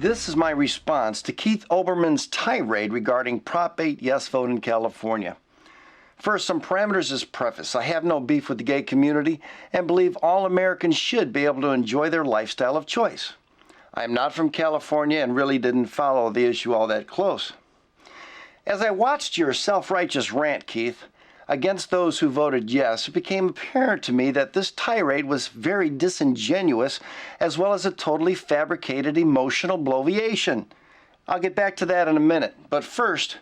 This is my response to Keith Olbermann's tirade regarding Prop 8 yes vote in California. First, some parameters as preface. I have no beef with the gay community and believe all Americans should be able to enjoy their lifestyle of choice. I am not from California and really didn't follow the issue all that close. As I watched your self-righteous rant, Keith, against those who voted yes, it became apparent to me that this tirade was very disingenuous as well as a totally fabricated emotional bloviation. I'll get back to that in a minute, but first,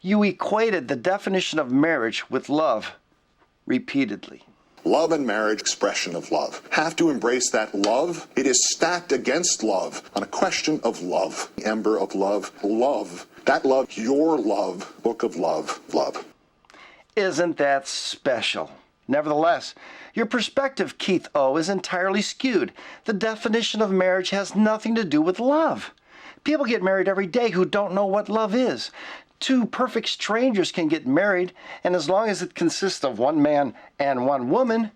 you equated the definition of marriage with love repeatedly. Love and marriage, expression of love. Have to embrace that love. It is stacked against love on a question of love. The ember of love, love. That love, your love, book of love, love. Isn't that special? Nevertheless, your perspective, Keith O., is entirely skewed. The definition of marriage has nothing to do with love. People get married every day who don't know what love is. Two perfect strangers can get married, and as long as it consists of one man and one woman.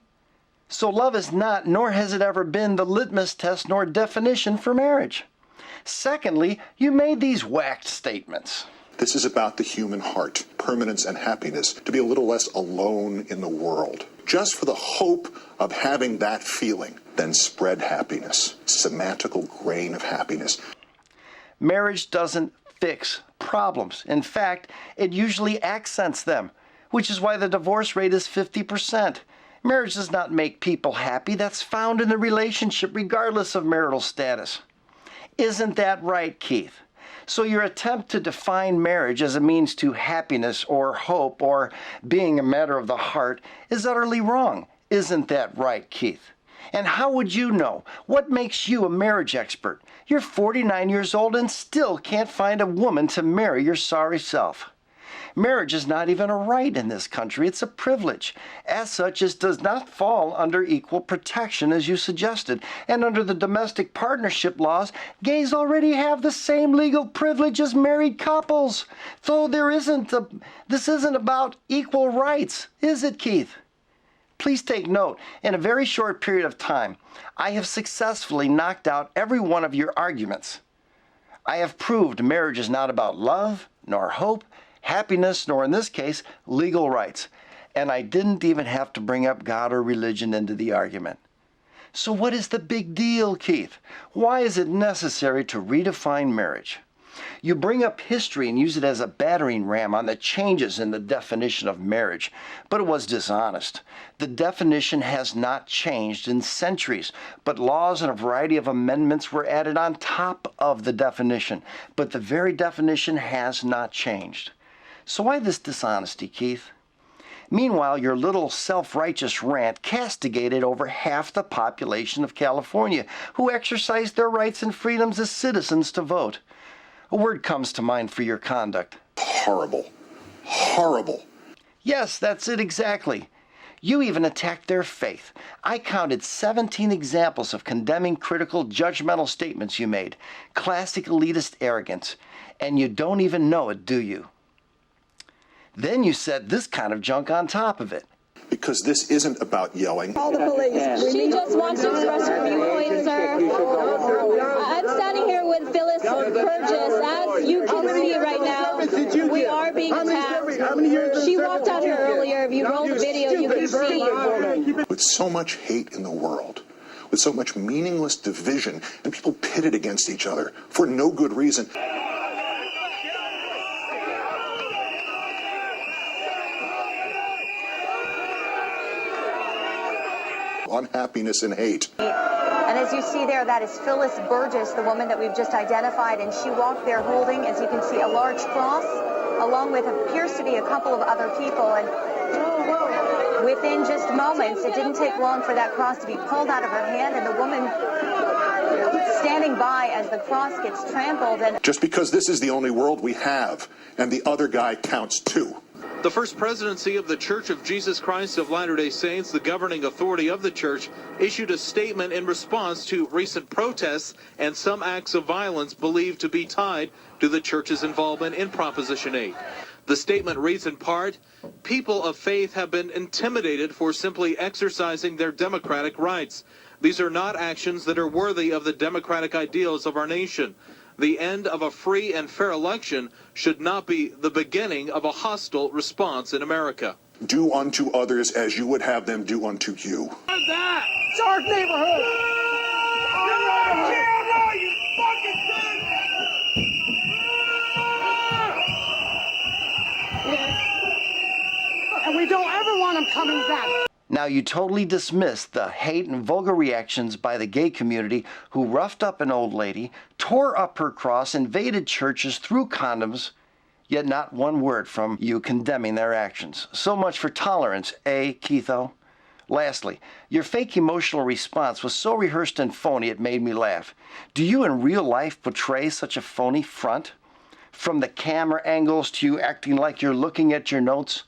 So love is not, nor has it ever been, the litmus test nor definition for marriage. Secondly, you made these whacked statements. This is about the human heart, permanence and happiness, to be a little less alone in the world. Just for the hope of having that feeling, then spread happiness, semantical grain of happiness. Marriage doesn't fix problems. In fact, it usually accents them, which is why the divorce rate is 50%. Marriage does not make people happy. That's found in the relationship regardless of marital status. Isn't that right, Keith? So your attempt to define marriage as a means to happiness or hope or being a matter of the heart is utterly wrong. Isn't that right, Keith? And how would you know? What makes you a marriage expert? You're 49 years old and still can't find a woman to marry your sorry self. Marriage is not even a right in this country. It's a privilege. As such, it does not fall under equal protection as you suggested. And under the domestic partnership laws, gays already have the same legal privilege as married couples. So this isn't about equal rights, is it, Keith? Please take note, in a very short period of time, I have successfully knocked out every one of your arguments. I have proved marriage is not about love, nor hope, happiness, nor in this case, legal rights. And I didn't even have to bring up God or religion into the argument. So what is the big deal, Keith? Why is it necessary to redefine marriage? You bring up history and use it as a battering ram on the changes in the definition of marriage, but it was dishonest. The definition has not changed in centuries, but laws and a variety of amendments were added on top of the definition, but the very definition has not changed. So why this dishonesty, Keith? Meanwhile, your little self-righteous rant castigated over half the population of California, who exercised their rights and freedoms as citizens to vote. A word comes to mind for your conduct. Horrible. Horrible. Yes, that's it exactly. You even attacked their faith. I counted 17 examples of condemning, critical, judgmental statements you made. Classic elitist arrogance. And you don't even know it, do you? Then you said this kind of junk on top of it. Because this isn't about yelling. Call the police. She just wants to express her viewpoint, sir. I'm standing here with Phyllis Burgess. As you can see right now, we are being attacked. She walked out here earlier. If you roll the video, you can see. With so much hate in the world, with so much meaningless division, and people pitted against each other for no good reason. Unhappiness and hate. And as you see there, that is Phyllis Burgess, the woman that we've just identified, and she walked there holding, as you can see, a large cross, along with appears to be a couple of other people. And within just moments, it didn't take long for that cross to be pulled out of her hand, and the woman standing by as the cross gets trampled. And just because this is the only world we have, and the other guy counts too. The First Presidency of the Church of Jesus Christ of Latter-day Saints, the governing authority of the church, issued a statement in response to recent protests and some acts of violence believed to be tied to the church's involvement in Proposition 8. The statement reads in part, "People of faith have been intimidated for simply exercising their democratic rights. These are not actions that are worthy of the democratic ideals of our nation. The end of a free and fair election should not be the beginning of a hostile response in America. Do unto others as you would have them do unto you. It's our neighborhood! Camera, you fucking and we don't ever want them coming back. Now, you totally dismissed the hate and vulgar reactions by the gay community who roughed up an old lady, tore up her cross, invaded churches, threw condoms, yet not one word from you condemning their actions. So much for tolerance, Keitho? Lastly, your fake emotional response was so rehearsed and phony it made me laugh. Do you in real life portray such a phony front? From the camera angles to you acting like you're looking at your notes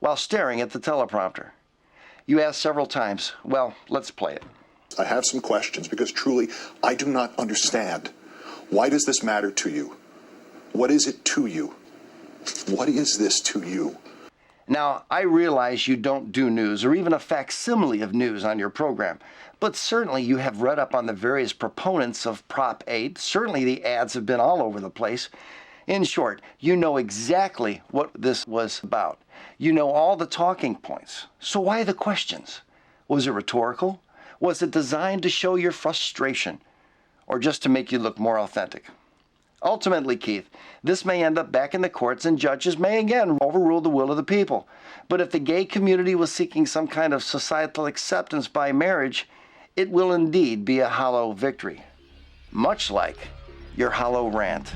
while staring at the teleprompter. You asked several times. Well, let's play it. I have some questions because truly, I do not understand. Why does this matter to you? What is it to you? What is this to you? Now, I realize you don't do news or even a facsimile of news on your program, but certainly you have read up on the various proponents of Prop 8. Certainly the ads have been all over the place. In short, you know exactly what this was about. You know all the talking points. So why the questions? Was it rhetorical? Was it designed to show your frustration? Or just to make you look more authentic? Ultimately, Keith, this may end up back in the courts and judges may again overrule the will of the people. But if the gay community was seeking some kind of societal acceptance by marriage, it will indeed be a hollow victory. Much like your hollow rant.